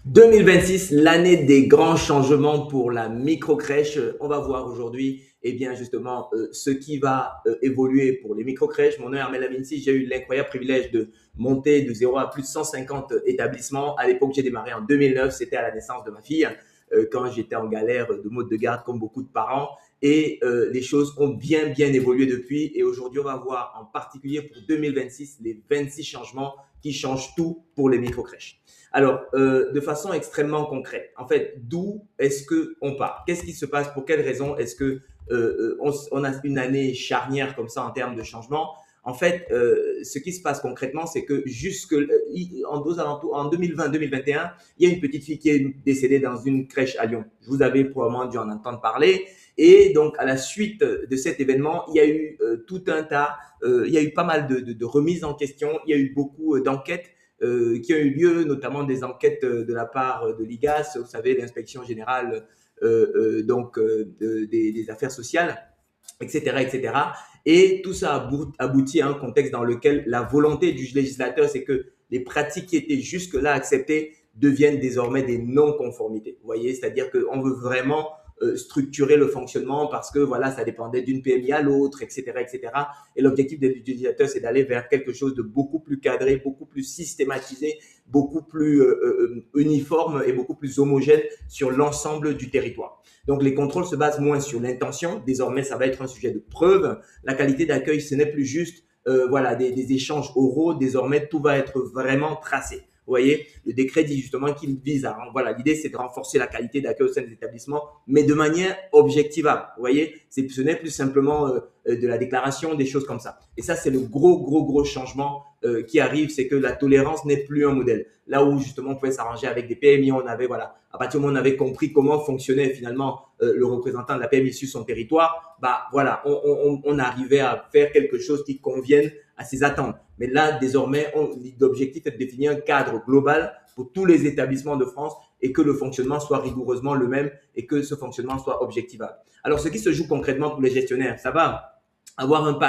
2026, l'année des grands changements pour la microcrèche. On va voir aujourd'hui, eh bien, justement, ce qui va évoluer pour les microcrèches. Mon nom est Armel Aminci. J'ai eu l'incroyable privilège de monter de 0 à plus de 150 établissements. À l'époque, j'ai démarré en 2009. C'était à la naissance de ma fille, quand j'étais en galère de mode de garde, comme beaucoup de parents. Et les choses ont bien évolué depuis. Et aujourd'hui, on va voir en particulier pour 2026 les 26 changements qui changent tout pour les microcrèches. Alors, de façon extrêmement concrète, en fait, d'où est-ce qu'on part? Qu'est-ce qui se passe? Pour quelles raisons est-ce que on a une année charnière comme ça en termes de changement? En fait, ce qui se passe concrètement, c'est que en 2020-2021, il y a une petite fille qui est décédée dans une crèche à Lyon. Vous avez probablement dû en entendre parler. Et donc, à la suite de cet événement, il y a eu tout un tas, il y a eu pas mal de remises en question, il y a eu beaucoup d'enquêtes qui ont eu lieu, notamment des enquêtes de la part de l'IGAS, vous savez, l'inspection générale des affaires sociales, etc., etc. Et tout ça aboutit à un contexte dans lequel la volonté du législateur, c'est que les pratiques qui étaient jusque-là acceptées deviennent désormais des non-conformités. Vous voyez, c'est-à-dire qu'on veut vraiment structurer le fonctionnement parce que voilà, ça dépendait d'une PMI à l'autre, etc., etc. Et l'objectif des utilisateurs, c'est d'aller vers quelque chose de beaucoup plus cadré, beaucoup plus systématisé, beaucoup plus uniforme et beaucoup plus homogène sur l'ensemble du territoire. Donc, les contrôles se basent moins sur l'intention. Désormais, ça va être un sujet de preuve. La qualité d'accueil, ce n'est plus juste voilà, des échanges oraux. Désormais, tout va être vraiment tracé. Vous voyez, le décret dit justement qu'il vise à, voilà, l'idée c'est de renforcer la qualité d'accueil au sein des établissements, mais de manière objectivable. Vous voyez, ce n'est plus simplement de la déclaration, des choses comme ça. Et ça, c'est le gros changement qui arrive, c'est que la tolérance n'est plus un modèle. Là où justement on pouvait s'arranger avec des PMI, on avait, voilà, à partir du moment où on avait compris comment fonctionnait finalement le représentant de la PMI sur son territoire, bah voilà, on arrivait à faire quelque chose qui convienne à ses attentes. Mais là, désormais, l'objectif est de définir un cadre global pour tous les établissements de France et que le fonctionnement soit rigoureusement le même et que ce fonctionnement soit objectivable. Alors, ce qui se joue concrètement pour les gestionnaires, ça va avoir un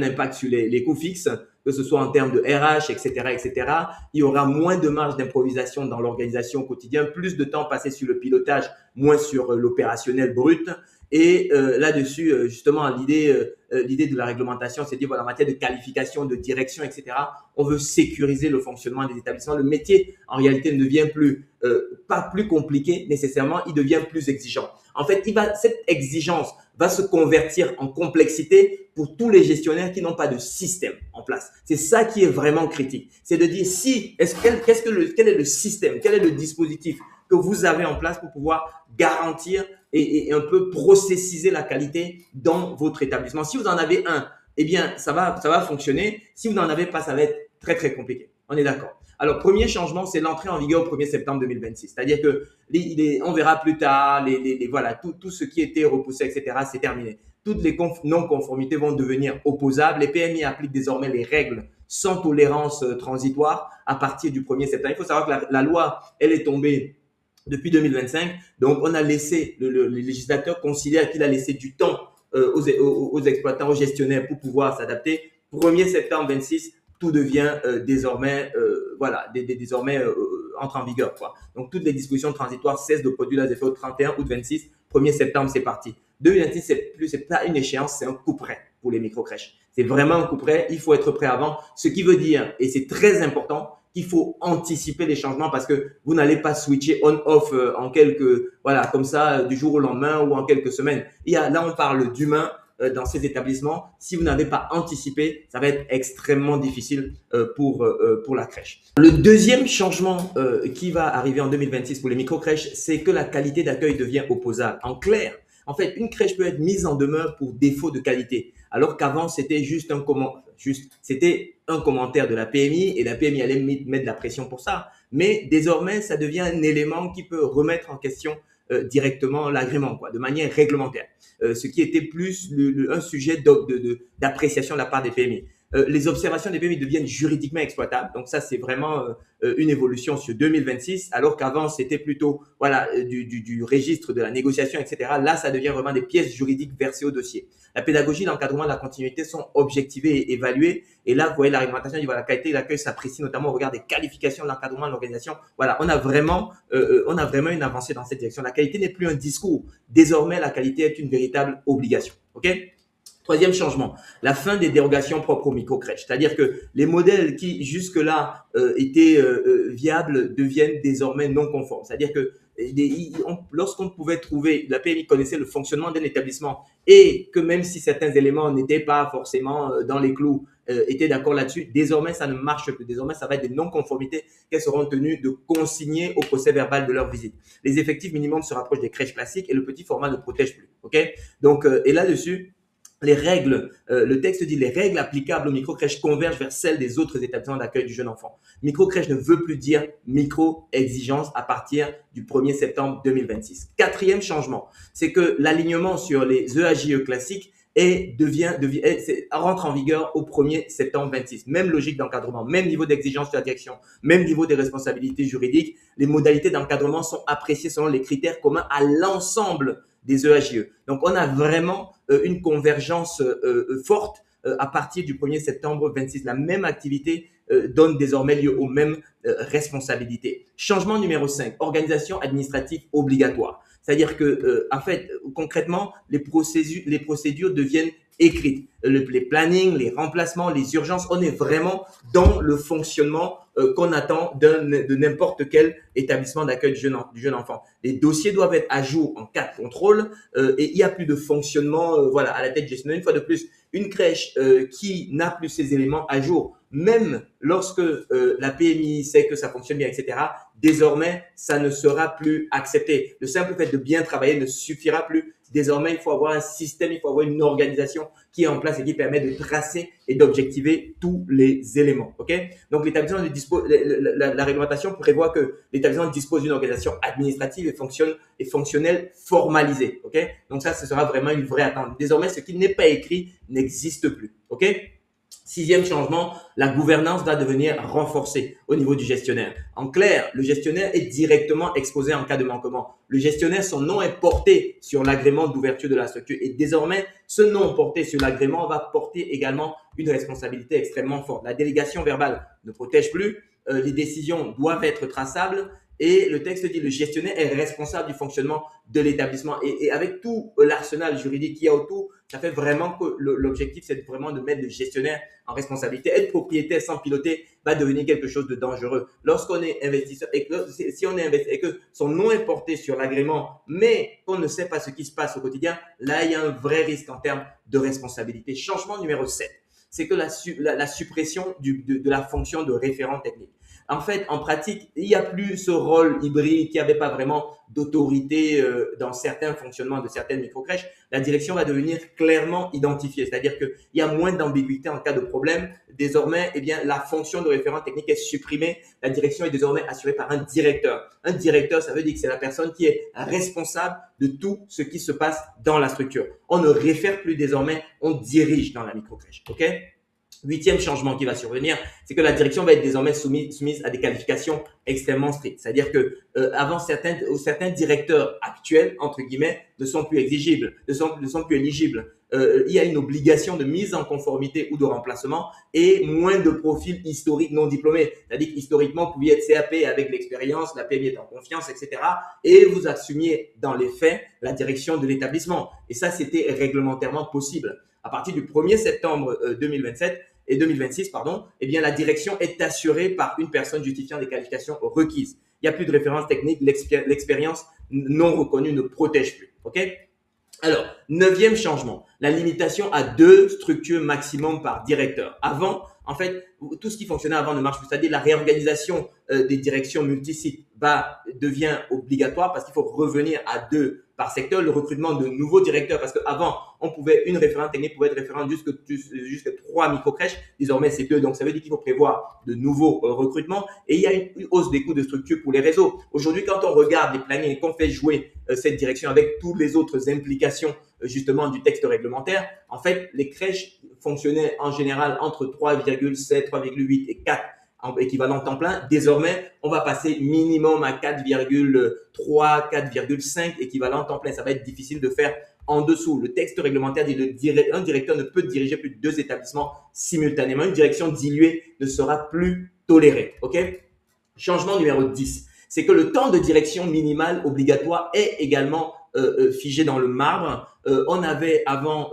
impact sur les coûts fixes, que ce soit en termes de RH, etc., etc. Il y aura moins de marge d'improvisation dans l'organisation au quotidien, plus de temps passé sur le pilotage, moins sur l'opérationnel brut. Et là-dessus, justement, l'idée de la réglementation, c'est de dire, voilà, en matière de qualification, de direction, etc., on veut sécuriser le fonctionnement des établissements. Le métier, en réalité, ne devient pas plus compliqué nécessairement, il devient plus exigeant. En fait, cette exigence va se convertir en complexité pour tous les gestionnaires qui n'ont pas de système en place. C'est ça qui est vraiment critique. C'est de dire quel est le système, quel est le dispositif que vous avez en place pour pouvoir garantir et un peu processiser la qualité dans votre établissement. Si vous en avez un, eh bien, ça va fonctionner. Si vous n'en avez pas, ça va être très compliqué. On est d'accord. Alors, premier changement, c'est l'entrée en vigueur au 1er septembre 2026. C'est-à-dire que on verra plus tard, voilà, tout ce qui était repoussé, etc., c'est terminé. Toutes les non-conformités vont devenir opposables. Les PMI appliquent désormais les règles sans tolérance transitoire à partir du 1er septembre. Il faut savoir que la loi, elle est tombée depuis 2025. Donc, on a laissé, le législateur considère qu'il a laissé du temps aux exploitants, aux gestionnaires pour pouvoir s'adapter. 1er septembre 26, tout devient désormais, voilà, désormais entre en vigueur, quoi. Donc, toutes les dispositions transitoires cessent de produire leurs effets au 31 août 26. 1er septembre, c'est parti. 2026, c'est pas une échéance, c'est un coup près pour les microcrèches. C'est vraiment un coup près. Il faut être prêt avant. Ce qui veut dire, et c'est très important, qu'il faut anticiper les changements parce que vous n'allez pas switcher on-off en voilà, comme ça, du jour au lendemain ou en quelques semaines. Là, on parle d'humain dans ces établissements. Si vous n'avez pas anticipé, ça va être extrêmement difficile pour la crèche. Le deuxième changement qui va arriver en 2026 pour les microcrèches, c'est que la qualité d'accueil devient opposable. En clair, en fait, une crèche peut être mise en demeure pour défaut de qualité, alors qu'avant, c'était c'était un commentaire de la PMI et la PMI allait mettre de la pression pour ça. Mais désormais, ça devient un élément qui peut remettre en question directement l'agrément, de manière réglementaire. Ce qui était plus un sujet d'appréciation de la part des PMI. les observations des PMI deviennent juridiquement exploitables. Donc ça, c'est vraiment une évolution sur 2026, alors qu'avant, c'était plutôt voilà, du registre de la négociation, etc. Là, ça devient vraiment des pièces juridiques versées au dossier. La pédagogie, l'encadrement, la continuité sont objectivées et évaluées. Et là, vous voyez, la réglementation dit voilà, la qualité de l'accueil s'apprécie notamment au regard des qualifications de l'encadrement de l'organisation. Voilà, on a vraiment une avancée dans cette direction. La qualité n'est plus un discours. Désormais, la qualité est une véritable obligation. OK? Troisième changement, la fin des dérogations propres aux micro-crèches. C'est-à-dire que les modèles qui jusque-là étaient viables deviennent désormais non conformes. C'est-à-dire que lorsqu'on pouvait trouver, la PMI connaissait le fonctionnement d'un établissement et que même si certains éléments n'étaient pas forcément dans les clous, étaient d'accord là-dessus, désormais ça ne marche plus. Désormais, ça va être des non-conformités qu'elles seront tenues de consigner au procès verbal de leur visite. Les effectifs minimums se rapprochent des crèches classiques et le petit format ne protège plus. OK? Donc, et là-dessus, les règles, le texte dit les règles applicables aux micro-crèches convergent vers celles des autres établissements d'accueil du jeune enfant. Micro-crèche ne veut plus dire micro-exigence à partir du 1er septembre 2026. Quatrième changement, c'est que l'alignement sur les EAJE classiques rentre en vigueur au 1er septembre 26. Même logique d'encadrement, même niveau d'exigence de la direction, même niveau des responsabilités juridiques. Les modalités d'encadrement sont appréciées selon les critères communs à l'ensemble des EAJE. Donc, on a vraiment une convergence forte à partir du 1er septembre 26. La même activité donne désormais lieu aux mêmes responsabilités. Changement numéro 5, organisation administrative obligatoire. C'est-à-dire que, en fait, concrètement, les procédures deviennent écrites. Les plannings, les remplacements, les urgences, on est vraiment dans le fonctionnement qu'on attend de n'importe quel établissement d'accueil du jeune enfant. Les dossiers doivent être à jour en cas de contrôle et il n'y a plus de fonctionnement voilà, à la tête gestionnaire. Une fois de plus, une crèche qui n'a plus ces éléments à jour, même lorsque la PMI sait que ça fonctionne bien, etc., désormais, ça ne sera plus accepté. Le simple fait de bien travailler ne suffira plus. Désormais, il faut avoir un système, il faut avoir une organisation qui est en place et qui permet de tracer et d'objectiver tous les éléments. Okay? Donc, la réglementation prévoit que l'établissement dispose d'une organisation administrative et fonctionnelle formalisée. Okay? Donc, ça, ce sera vraiment une vraie attente. Désormais, ce qui n'est pas écrit n'existe plus. Okay? Sixième changement, la gouvernance doit devenir renforcée au niveau du gestionnaire. En clair, le gestionnaire est directement exposé en cas de manquement. Le gestionnaire, son nom est porté sur l'agrément d'ouverture de la structure et désormais, ce nom porté sur l'agrément va porter également une responsabilité extrêmement forte. La délégation verbale ne protège plus, les décisions doivent être traçables et le texte dit le gestionnaire est responsable du fonctionnement de l'établissement. Et avec tout l'arsenal juridique qu'il y a autour, ça fait vraiment que l'objectif, c'est vraiment de mettre le gestionnaire en responsabilité. Être propriétaire sans piloter va devenir quelque chose de dangereux. Lorsqu'on est investisseur et que si on est investisseur et que son nom est porté sur l'agrément, mais qu'on ne sait pas ce qui se passe au quotidien, là, il y a un vrai risque en termes de responsabilité. Changement numéro 7, c'est que la suppression de la fonction de référent technique. En fait, en pratique, il n'y a plus ce rôle hybride qui n'avait pas vraiment d'autorité dans certains fonctionnements de certaines micro-crèches. La direction va devenir clairement identifiée, c'est-à-dire qu'il y a moins d'ambiguïté en cas de problème. Désormais, eh bien, la fonction de référent technique est supprimée. La direction est désormais assurée par un directeur. Un directeur, ça veut dire que c'est la personne qui est responsable de tout ce qui se passe dans la structure. On ne réfère plus désormais, on dirige dans la micro-crèche. OK? Huitième changement qui va survenir, c'est que la direction va être désormais soumise à des qualifications extrêmement strictes. C'est-à-dire que avant certains directeurs actuels entre guillemets ne sont plus exigibles, ne sont plus éligibles. Il y a une obligation de mise en conformité ou de remplacement et moins de profils historiques non diplômés. C'est-à-dire qu'historiquement, vous pouviez être CAP avec l'expérience, la PMI est en confiance, etc. Et vous assumiez dans les faits la direction de l'établissement. Et ça, c'était réglementairement possible. À partir du 1er septembre 2027 et 2026, eh bien, la direction est assurée par une personne justifiant des qualifications requises. Il n'y a plus de référence technique, l'expérience non reconnue ne protège plus. OK? Alors, 9e changement, la limitation à 2 structures maximum par directeur. Avant, en fait, tout ce qui fonctionnait avant ne marche plus. C'est-à-dire la réorganisation des directions multisites devient obligatoire parce qu'il faut revenir à 2 par secteur. Le recrutement de nouveaux directeurs, parce qu'avant, une référente technique pouvait être référente jusqu'à 3 microcrèches. Désormais, c'est 2. Donc, ça veut dire qu'il faut prévoir de nouveaux recrutements. Et il y a une hausse des coûts de structure pour les réseaux. Aujourd'hui, quand on regarde les plannings et qu'on fait jouer cette direction avec toutes les autres implications justement du texte réglementaire, en fait, les crèches fonctionnaient en général entre 3,7, 3,8 et 4 équivalent temps plein. Désormais, on va passer minimum à 4,3, 4,5 équivalent temps plein. Ça va être difficile de faire en dessous. Le texte réglementaire dit un directeur ne peut diriger plus de 2 établissements simultanément. Une direction diluée ne sera plus tolérée. OK? Changement numéro 10, c'est que le temps de direction minimal obligatoire est également figé dans le marbre. On avait avant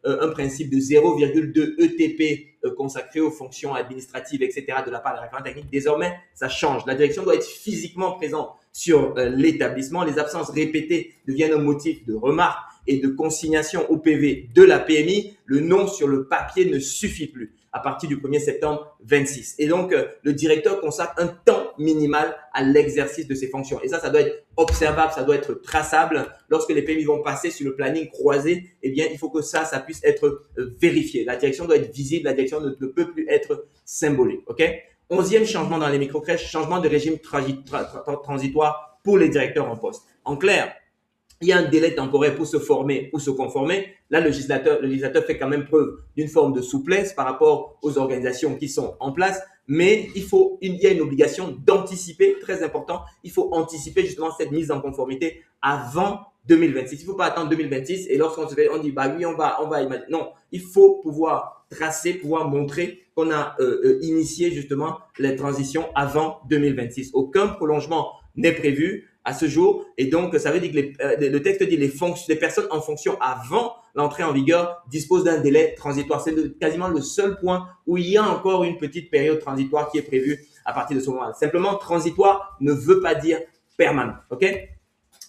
un principe de 0,2 ETP consacré aux fonctions administratives, etc. de la part de la référente technique. Désormais, ça change. La direction doit être physiquement présente sur l'établissement. Les absences répétées deviennent un motif de remarque et de consignation au PV de la PMI. Le nom sur le papier ne suffit plus à partir du 1er septembre 26. Et donc, le directeur consacre un temps minimal à l'exercice de ses fonctions. Et ça doit être observable, ça doit être traçable. Lorsque les PMI vont passer sur le planning croisé, eh bien, il faut que ça puisse être vérifié. La direction doit être visible, la direction ne peut plus être symbolique. OK? 11e changement dans les microcrèches, changement de régime transitoire pour les directeurs en poste. En clair, il y a un délai temporaire pour se former ou se conformer. Là, le législateur fait quand même preuve d'une forme de souplesse par rapport aux organisations qui sont en place, mais il y a une obligation d'anticiper, très important, il faut anticiper justement cette mise en conformité avant 2026. Il ne faut pas attendre 2026 et lorsqu'on se fait, on dit, bah oui, on va imaginer. Non, il faut pouvoir tracer, pouvoir montrer qu'on a initié justement les transitions avant 2026. Aucun prolongement n'est prévu à ce jour. Et donc, ça veut dire que le texte dit les personnes en fonction avant l'entrée en vigueur disposent d'un délai transitoire. C'est quasiment le seul point où il y a encore une petite période transitoire qui est prévue à partir de ce moment-là. Simplement, transitoire ne veut pas dire permanent. OK?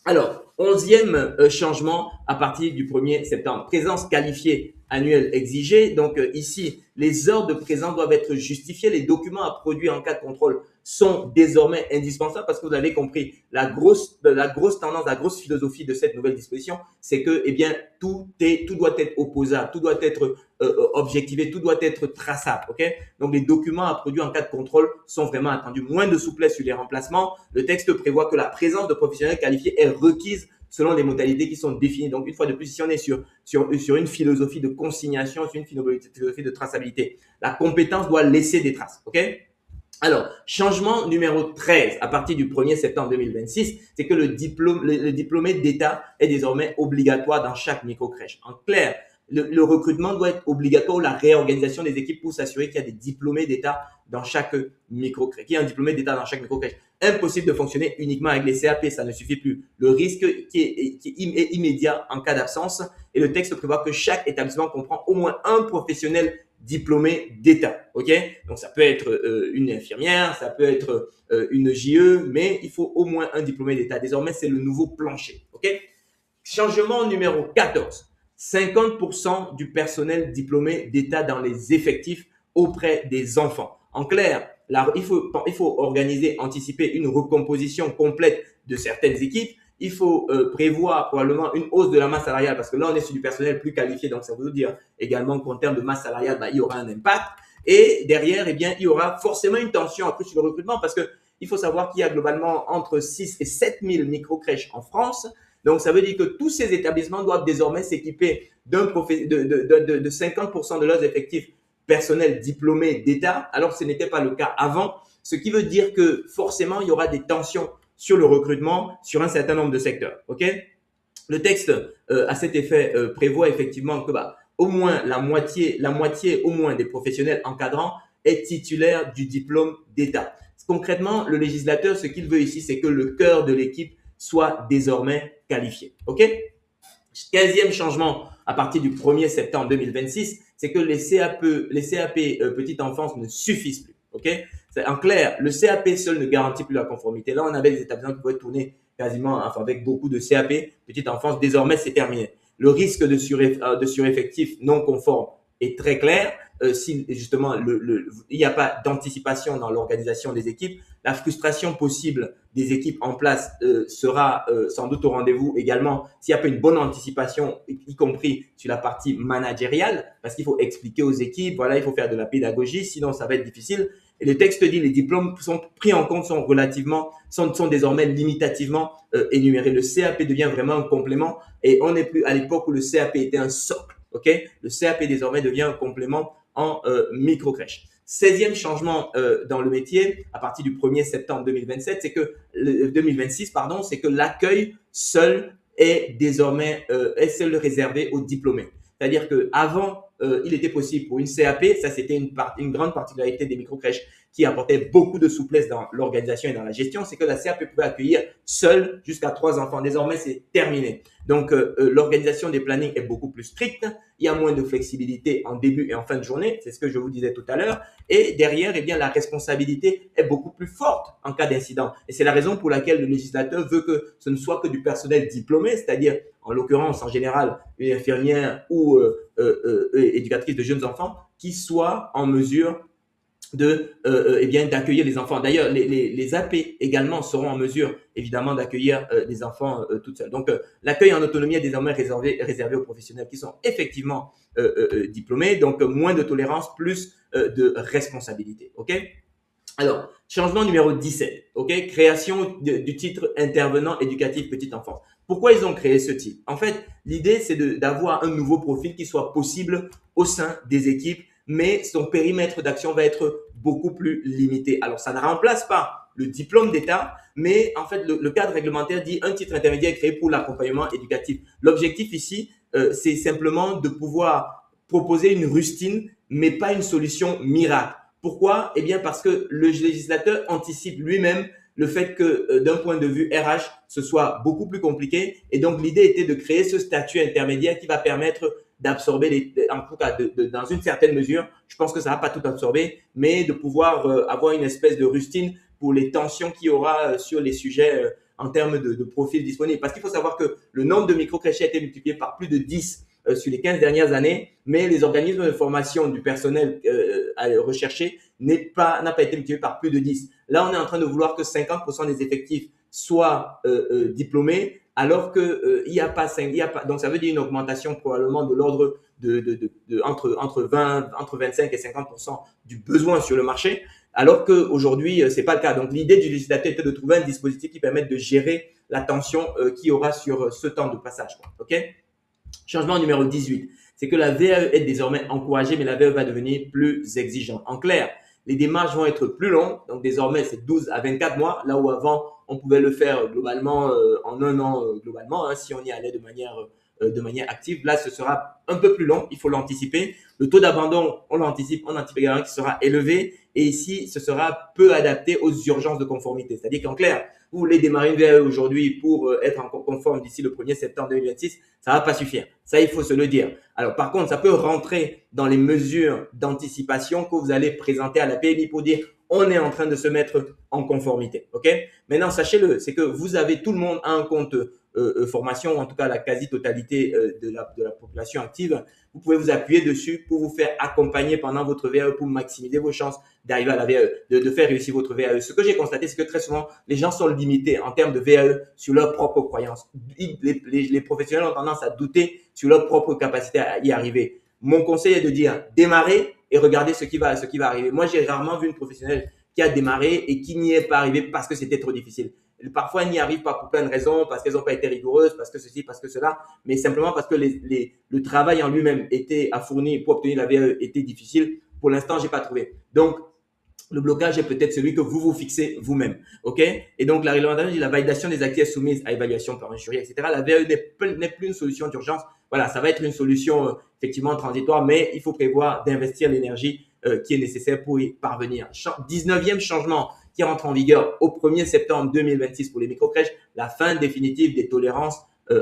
Alors, 11e changement à partir du 1er septembre. Présence qualifiée annuelle exigée. Donc, ici, les heures de présence doivent être justifiées. Les documents à produire en cas de contrôle sont désormais indispensables parce que vous avez compris, la grosse tendance, la grosse philosophie de cette nouvelle disposition, c'est que, eh bien, tout doit être opposable, tout doit être objectivé, tout doit être traçable. OK? Donc, les documents à produire en cas de contrôle sont vraiment attendus. Moins de souplesse sur les remplacements. Le texte prévoit que la présence de professionnels qualifiés est requise selon les modalités qui sont définies. Donc, une fois de plus, si on est sur une philosophie de consignation, sur une philosophie de traçabilité, la compétence doit laisser des traces. OK? Alors, changement numéro 13 à partir du 1er septembre 2026, c'est que le diplômé d'État est désormais obligatoire dans chaque microcrèche. En clair, le recrutement doit être obligatoire ou la réorganisation des équipes pour s'assurer qu'il y a des diplômés d'État dans chaque microcrèche. Qu'il y a un diplômé d'État dans chaque microcrèche. Impossible de fonctionner uniquement avec les CAP, ça ne suffit plus. Le risque qui est immédiat en cas d'absence et le texte prévoit que chaque établissement comprend au moins un professionnel diplômé d'État. OK? Donc, ça peut être une infirmière, ça peut être une JE, mais il faut au moins un diplômé d'État. Désormais, c'est le nouveau plancher. OK? Changement numéro 14. 50% du personnel diplômé d'État dans les effectifs auprès des enfants. En clair, il faut organiser, anticiper une recomposition complète de certaines équipes. Il faut prévoir probablement une hausse de la masse salariale parce que là, on est sur du personnel plus qualifié. Donc, ça veut dire également qu'en termes de masse salariale, il y aura un impact. Et derrière, eh bien, il y aura forcément une tension accrue sur le recrutement parce que il faut savoir qu'il y a globalement entre 6 et 7 000 microcrèches en France. Donc, ça veut dire que tous ces établissements doivent désormais s'équiper de 50% de leurs effectifs personnels diplômés d'État, alors que ce n'était pas le cas avant. Ce qui veut dire que forcément, il y aura des tensions sur le recrutement sur un certain nombre de secteurs. OK? Le texte, à cet effet, prévoit effectivement que au moins la moitié au moins des professionnels encadrants est titulaire du diplôme d'État. Concrètement, le législateur, ce qu'il veut ici, c'est que le cœur de l'équipe soit désormais qualifié. OK? 15e changement à partir du 1er septembre 2026, c'est que les CAP petite enfance ne suffisent plus. OK? En clair, le CAP seul ne garantit plus la conformité. Là, on avait des établissements qui pouvaient tourner quasiment avec beaucoup de CAP petite enfance. Désormais, c'est terminé. Le risque de sureffectif non conforme est très clair, si justement il n'y a pas d'anticipation dans l'organisation des équipes, la frustration possible des équipes en place sera sans doute au rendez-vous également s'il n'y a pas une bonne anticipation, y compris sur la partie managériale, parce qu'il faut expliquer aux équipes, voilà, il faut faire de la pédagogie, sinon ça va être difficile. Et le texte dit les diplômes sont pris en compte, sont désormais limitativement énumérés. Le CAP devient vraiment un complément et on n'est plus à l'époque où le CAP était un socle. Ok, le CAP désormais devient un complément en micro-crèche. 16e changement dans le métier à partir du 1er septembre 2027, c'est que 2026, pardon, c'est que l'accueil seul est désormais seul réservé aux diplômés. C'est-à-dire que avant il était possible pour une CAP, ça c'était une grande particularité des micro-crèches qui apportait beaucoup de souplesse dans l'organisation et dans la gestion, c'est que la CAP pouvait accueillir seule jusqu'à 3 enfants. Désormais, c'est terminé. Donc, l'organisation des plannings est beaucoup plus stricte. Il y a moins de flexibilité en début et en fin de journée. C'est ce que je vous disais tout à l'heure. Et derrière, eh bien, la responsabilité est beaucoup plus forte en cas d'incident. Et c'est la raison pour laquelle le législateur veut que ce ne soit que du personnel diplômé, c'est-à-dire, en l'occurrence, en général, une infirmière ou éducatrice de jeunes enfants qui soit en mesure eh bien d'accueillir les enfants. D'ailleurs, les AP également seront en mesure, évidemment, d'accueillir les enfants toutes seules. Donc, l'accueil en autonomie est désormais réservé aux professionnels qui sont effectivement diplômés. Donc, moins de tolérance, plus de responsabilité. OK? Alors, changement numéro 17. OK? Création du titre intervenant éducatif petite enfance. Pourquoi ils ont créé ce titre? En fait, l'idée, c'est d'avoir un nouveau profil qui soit possible au sein des équipes, mais son périmètre d'action va être beaucoup plus limité. Alors, ça ne remplace pas le diplôme d'État, mais en fait, le cadre réglementaire dit un titre intermédiaire créé pour l'accompagnement éducatif. L'objectif ici, c'est simplement de pouvoir proposer une rustine, mais pas une solution miracle. Pourquoi? Eh bien, parce que le législateur anticipe lui-même le fait que d'un point de vue RH, ce soit beaucoup plus compliqué. Et donc, l'idée était de créer ce statut intermédiaire qui va permettre d'absorber, en tout cas dans une certaine mesure, je pense que ça va pas tout absorber, mais de pouvoir avoir une espèce de rustine pour les tensions qu'il y aura sur les sujets en termes de profils disponibles. Parce qu'il faut savoir que le nombre de micro-crèches a été multiplié par plus de 10 sur les 15 dernières années, mais les organismes de formation du personnel recherché n'a pas été multiplié par plus de 10. Là, on est en train de vouloir que 50% des effectifs soient diplômés, alors que il y a pas donc ça veut dire une augmentation probablement de l'ordre entre 25 et 50% du besoin sur le marché, alors qu'aujourd'hui c'est pas le cas. Donc l'idée du législateur était de trouver un dispositif qui permette de gérer la tension qu'il y aura sur ce temps de passage. Ok? Changement numéro 18, c'est que la VAE est désormais encouragée, mais la VAE va devenir plus exigeante. En clair, les démarches vont être plus longues, donc désormais c'est 12 à 24 mois, là où avant on pouvait le faire globalement en un an globalement, hein, si on y allait de manière active. Là, ce sera un peu plus long, il faut l'anticiper. Le taux d'abandon, on l'anticipe également qui sera élevé. Et ici, ce sera peu adapté aux urgences de conformité. C'est-à-dire qu'en clair, vous voulez démarrer une VAE aujourd'hui pour être en conforme d'ici le 1er septembre 2026, ça va pas suffire. Ça, il faut se le dire. Alors, par contre, ça peut rentrer dans les mesures d'anticipation que vous allez présenter à la PMI pour dire on est en train de se mettre en conformité. OK? Maintenant, sachez-le, c'est que vous avez tout le monde à un compte formation, ou en tout cas la quasi-totalité de la population active. Vous pouvez vous appuyer dessus pour vous faire accompagner pendant votre VAE, pour maximiser vos chances d'arriver à la VAE, de faire réussir votre VAE. Ce que j'ai constaté, c'est que très souvent, les gens sont limités en termes de VAE sur leurs propres croyances. Les professionnels ont tendance à douter sur leur propre capacité à y arriver. Mon conseil est de dire démarrer et regardez ce qui va arriver. Moi, j'ai rarement vu une professionnelle qui a démarré et qui n'y est pas arrivé parce que c'était trop difficile. Parfois, elles n'y arrivent pas pour plein de raisons, parce qu'elles n'ont pas été rigoureuses, parce que ceci, parce que cela, mais simplement parce que le travail en lui-même était à fournir pour obtenir la VAE était difficile. Pour l'instant, j'ai pas trouvé. Donc, le blocage est peut-être celui que vous vous fixez vous-même. OK? Et donc, la réglementation dit la validation des actifs soumises à évaluation par un jury, etc. La VAE n'est plus une solution d'urgence. Voilà, ça va être une solution effectivement transitoire, mais il faut prévoir d'investir l'énergie qui est nécessaire pour y parvenir. 19e changement qui rentre en vigueur au 1er septembre 2026 pour les micro-crèches, la fin définitive des tolérances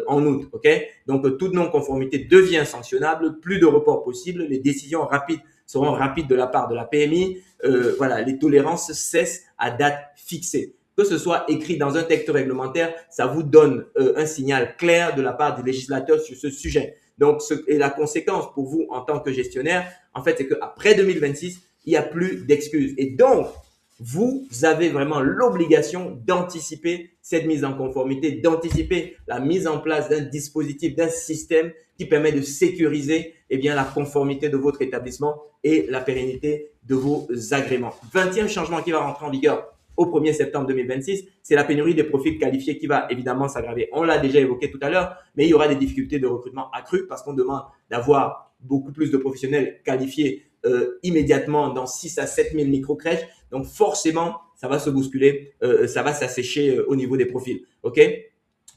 en août. OK? Donc, toute non-conformité devient sanctionnable, plus de report possible, les décisions rapides seront rapides de la part de la PMI. Voilà, les tolérances cessent à date fixée. que ce soit écrit dans un texte réglementaire, ça vous donne un signal clair de la part du législateur sur ce sujet. Donc, et la conséquence pour vous en tant que gestionnaire, en fait, c'est qu'après 2026, il n'y a plus d'excuses. Et donc, vous avez vraiment l'obligation d'anticiper cette mise en conformité, d'anticiper la mise en place d'un dispositif, d'un système qui permet de sécuriser la conformité de votre établissement et la pérennité de vos agréments. 20e changement qui va rentrer en vigueur au 1er septembre 2026, c'est la pénurie des profils qualifiés qui va évidemment s'aggraver. On l'a déjà évoqué tout à l'heure, mais il y aura des difficultés de recrutement accrues parce qu'on demande d'avoir beaucoup plus de professionnels qualifiés immédiatement dans 6 à 7 000 micro-crèches. Donc, forcément, ça va se bousculer, ça va s'assécher au niveau des profils. OK?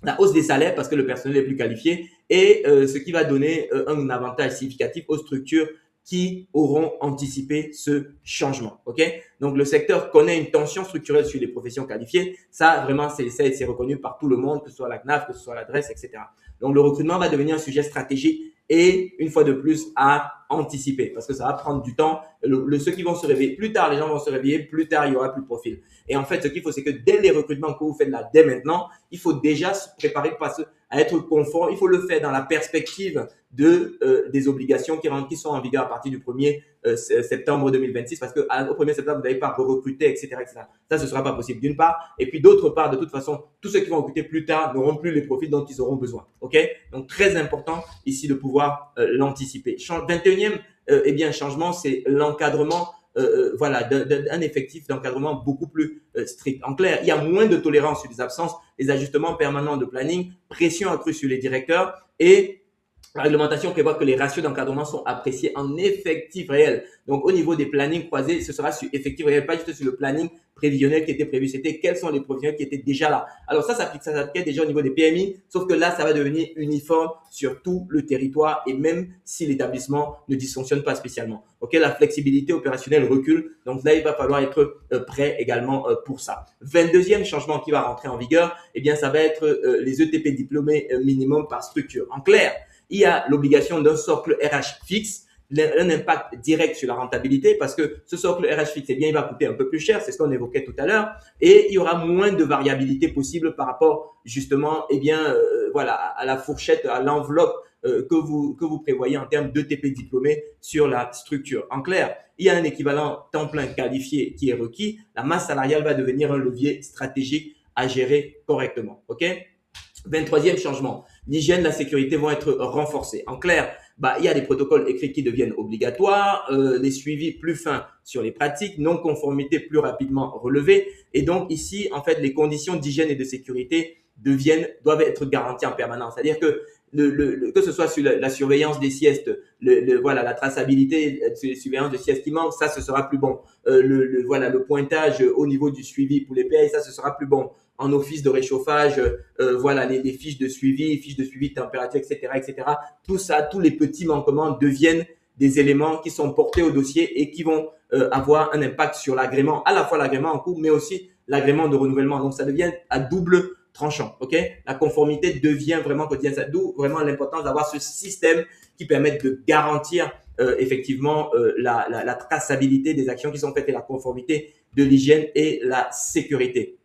La hausse des salaires parce que le personnel est plus qualifié et ce qui va donner un avantage significatif aux structures qui auront anticipé ce changement. OK? Donc, le secteur connaît une tension structurelle sur les professions qualifiées. Ça, vraiment, c'est reconnu par tout le monde, que ce soit la CNAF, que ce soit l'adresse, etc. Donc, le recrutement va devenir un sujet stratégique et, une fois de plus, à anticiper parce que ça va prendre du temps. Ceux qui vont se réveiller plus tard, les gens vont se réveiller plus tard, il y aura plus de profil. Et en fait, ce qu'il faut, c'est que dès les recrutements que vous faites là, dès maintenant, il faut déjà se préparer à être conforme. Il faut le faire dans la perspective des obligations qui sont en vigueur à partir du 1er septembre 2026 parce qu'au 1er septembre, vous n'allez pas recruter, etc., etc. Ça, ce ne sera pas possible d'une part. Et puis d'autre part, de toute façon, tous ceux qui vont recruter plus tard n'auront plus les profils dont ils auront besoin. OK? Donc, très important ici de pouvoir l'anticiper. 21e changement, c'est l'encadrement d'un effectif d'encadrement beaucoup plus strict. En clair, il y a moins de tolérance sur les absences, les ajustements permanents de planning, pression accrue sur les directeurs et la réglementation prévoit que les ratios d'encadrement sont appréciés en effectif réel. Donc, au niveau des plannings croisés, ce sera sur effectif réel, pas juste sur le planning prévisionnel qui était prévu. C'était quels sont les professionnels qui étaient déjà là. Alors, ça s'appliquait déjà au niveau des PMI, sauf que là, ça va devenir uniforme sur tout le territoire et même si l'établissement ne dysfonctionne pas spécialement. OK, la flexibilité opérationnelle recule. Donc, là, il va falloir être prêt également pour ça. 22e changement qui va rentrer en vigueur, ça va être les ETP diplômés minimum par structure. En clair, il y a l'obligation d'un socle RH fixe, un impact direct sur la rentabilité parce que ce socle RH fixe, il va coûter un peu plus cher, c'est ce qu'on évoquait tout à l'heure, et il y aura moins de variabilité possible par rapport justement à la fourchette, à l'enveloppe que vous prévoyez en termes d'ETP diplômés sur la structure. En clair, il y a un équivalent temps plein qualifié qui est requis, la masse salariale va devenir un levier stratégique à gérer correctement. OK? 23e changement, l'hygiène, la sécurité vont être renforcés. En clair, il y a des protocoles écrits qui deviennent obligatoires, les suivis plus fins sur les pratiques, non-conformité plus rapidement relevées. Et donc ici, en fait, les conditions d'hygiène et de sécurité doivent être garanties en permanence. C'est-à-dire que que ce soit sur la surveillance des siestes, la traçabilité, la surveillance de siestes qui manquent, ça, ce sera plus bon. Le pointage au niveau du suivi pour les PA, ça, ce sera plus bon. En office de réchauffage, les fiches de suivi de température, etc., etc. Tout ça, tous les petits manquements deviennent des éléments qui sont portés au dossier et qui vont avoir un impact sur l'agrément, à la fois l'agrément en cours, mais aussi l'agrément de renouvellement. Donc, ça devient à double tranchant. OK? La conformité devient vraiment quotidienne. Ça, d'où vraiment l'importance d'avoir ce système qui permet de garantir la traçabilité des actions qui sont faites et la conformité de l'hygiène et la sécurité.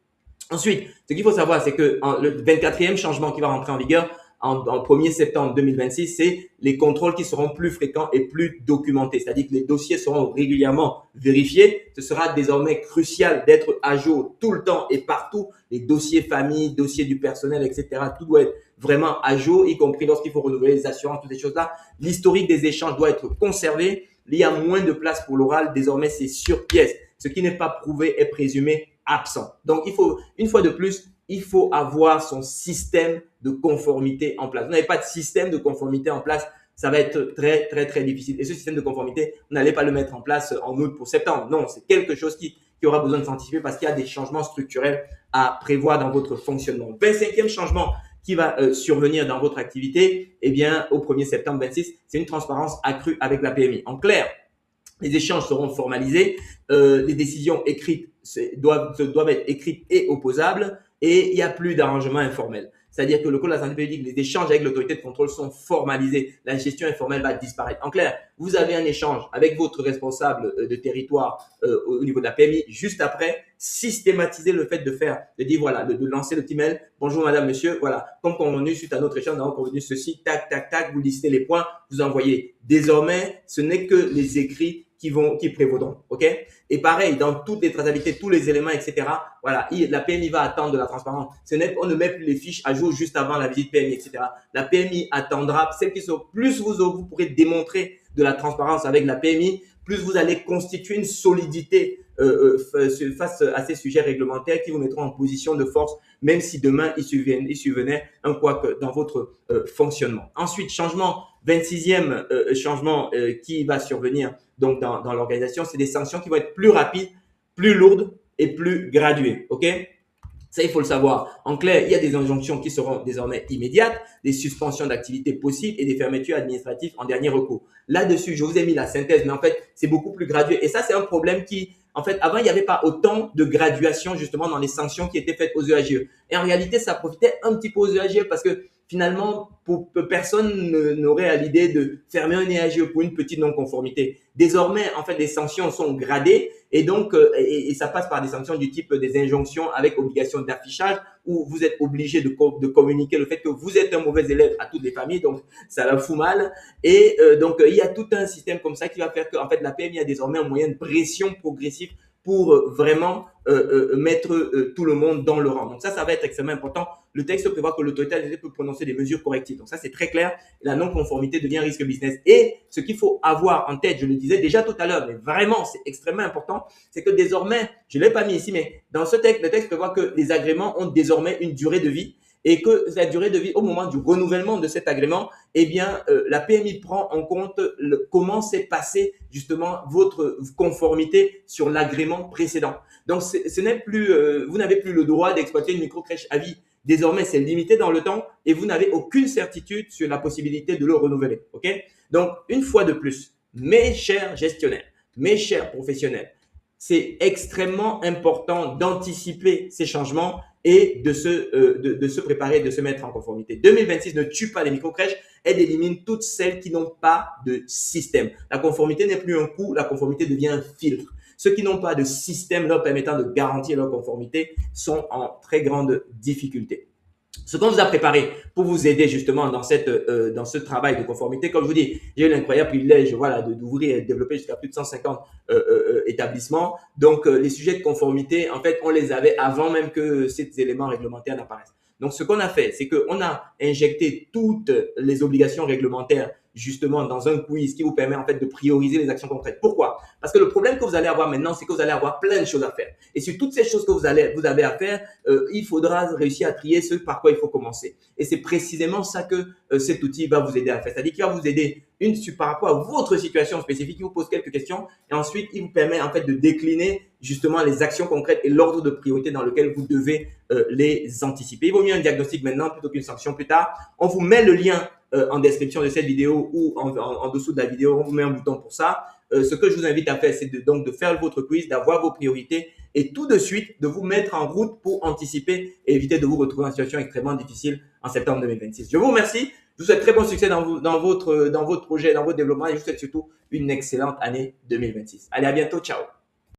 Ensuite, ce qu'il faut savoir, c'est que le 24e changement qui va rentrer en vigueur en 1er septembre 2026, c'est les contrôles qui seront plus fréquents et plus documentés. C'est-à-dire que les dossiers seront régulièrement vérifiés. Ce sera désormais crucial d'être à jour tout le temps et partout. Les dossiers famille, dossiers du personnel, etc. Tout doit être vraiment à jour, y compris lorsqu'il faut renouveler les assurances, toutes ces choses-là. L'historique des échanges doit être conservé. Il y a moins de place pour l'oral. Désormais, c'est sur pièce. Ce qui n'est pas prouvé est présumé absent. Donc, une fois de plus, il faut avoir son système de conformité en place. Vous n'avez pas de système de conformité en place, ça va être très, très, très difficile. Et ce système de conformité, vous n'allez pas le mettre en place en août pour septembre. Non, c'est quelque chose qui aura besoin de s'anticiper parce qu'il y a des changements structurels à prévoir dans votre fonctionnement. 25e changement qui va survenir dans votre activité, au 1er septembre 26, c'est une transparence accrue avec la PMI. En clair, les échanges seront formalisés, les décisions écrites doivent être écrites et opposables et il n'y a plus d'arrangement informel. c'est-à-dire que le code de la santé publique, les échanges avec l'autorité de contrôle sont formalisés. La gestion informelle va disparaître. En clair, vous avez un échange avec votre responsable de territoire au niveau de la PMI. Juste après, systématiser le fait de dire voilà, de lancer le petit mail. Bonjour madame, monsieur, voilà, comme convenu suite à notre échange, nous avons convenu ceci, tac, tac, tac, vous listez les points, vous envoyez. Désormais, ce n'est que les écrits qui prévaudront, ok? Et pareil, dans toutes les traçabilités, tous les éléments, etc. Voilà, la PMI va attendre de la transparence. On ne met plus les fiches à jour juste avant la visite PMI, etc. La PMI attendra. Celles qui sont plus vous pourrez démontrer de la transparence avec la PMI, plus vous allez constituer une solidité face à ces sujets réglementaires qui vous mettront en position de force, même si demain il survenait un couac dans votre fonctionnement. Ensuite, 26e changement qui va survenir donc dans l'organisation, c'est des sanctions qui vont être plus rapides, plus lourdes et plus graduées. OK? Ça, il faut le savoir. En clair, il y a des injonctions qui seront désormais immédiates, des suspensions d'activités possibles et des fermetures administratives en dernier recours. Là-dessus, je vous ai mis la synthèse, mais en fait, c'est beaucoup plus gradué. Et ça, c'est un problème qui, en fait, avant, il n'y avait pas autant de graduation justement dans les sanctions qui étaient faites aux EAGE. Et en réalité, ça profitait un petit peu aux EAGE parce que finalement, personne n'aurait à l'idée de fermer un EAGE pour une petite non-conformité. Désormais, en fait, les sanctions sont gradées et donc, et ça passe par des sanctions du type des injonctions avec obligation d'affichage où vous êtes obligé de communiquer le fait que vous êtes un mauvais élève à toutes les familles, donc ça leur fout mal. Et donc, il y a tout un système comme ça qui va faire que, en fait, la PMI a désormais un moyen de pression progressive pour vraiment mettre tout le monde dans le rang. Donc ça va être extrêmement important. Le texte prévoit que l'autorité peut prononcer des mesures correctives. Donc ça, c'est très clair. La non-conformité devient un risque business. Et ce qu'il faut avoir en tête, je le disais déjà tout à l'heure, mais vraiment, c'est extrêmement important, c'est que désormais, je ne l'ai pas mis ici, mais dans ce texte, le texte prévoit que les agréments ont désormais une durée de vie et que la durée de vie, au moment du renouvellement de cet agrément, eh bien, la PMI prend en compte comment s'est passé justement votre conformité sur l'agrément précédent. Donc, ce n'est plus, vous n'avez plus le droit d'exploiter une micro-crèche à vie. Désormais, c'est limité dans le temps et vous n'avez aucune certitude sur la possibilité de le renouveler. OK? Donc, une fois de plus, mes chers gestionnaires, mes chers professionnels, c'est extrêmement important d'anticiper ces changements et de se préparer, de se mettre en conformité. 2026 ne tue pas les micro-crèches, elle élimine toutes celles qui n'ont pas de système. La conformité n'est plus un coût, la conformité devient un filtre. Ceux qui n'ont pas de système leur permettant de garantir leur conformité sont en très grande difficulté. Ce qu'on vous a préparé pour vous aider justement dans ce travail de conformité, comme je vous dis, j'ai eu l'incroyable privilège voilà, d'ouvrir et de développer jusqu'à plus de 150 établissements. Donc, les sujets de conformité, en fait, on les avait avant même que ces éléments réglementaires n'apparaissent. Donc, ce qu'on a fait, c'est qu'on a injecté toutes les obligations réglementaires justement dans un quiz qui vous permet en fait de prioriser les actions concrètes. Pourquoi? Parce que le problème que vous allez avoir maintenant, c'est que vous allez avoir plein de choses à faire. Et sur toutes ces choses que vous avez à faire, il faudra réussir à trier ce par quoi il faut commencer. Et c'est précisément ça que cet outil va vous aider à faire. C'est-à-dire qu'il va vous aider par rapport à votre situation spécifique, il vous pose quelques questions et ensuite il vous permet en fait de décliner justement les actions concrètes et l'ordre de priorité dans lequel vous devez les anticiper. Il vaut mieux un diagnostic maintenant plutôt qu'une sanction plus tard. On vous met le lien en description de cette vidéo ou en dessous de la vidéo, on vous met un bouton pour ça. Ce que je vous invite à faire, c'est donc de faire votre quiz, d'avoir vos priorités et tout de suite de vous mettre en route pour anticiper et éviter de vous retrouver en situation extrêmement difficile en septembre 2026. Je vous remercie. Je vous souhaite très bon succès dans votre projet, dans votre développement et je vous souhaite surtout une excellente année 2026. Allez, à bientôt. Ciao.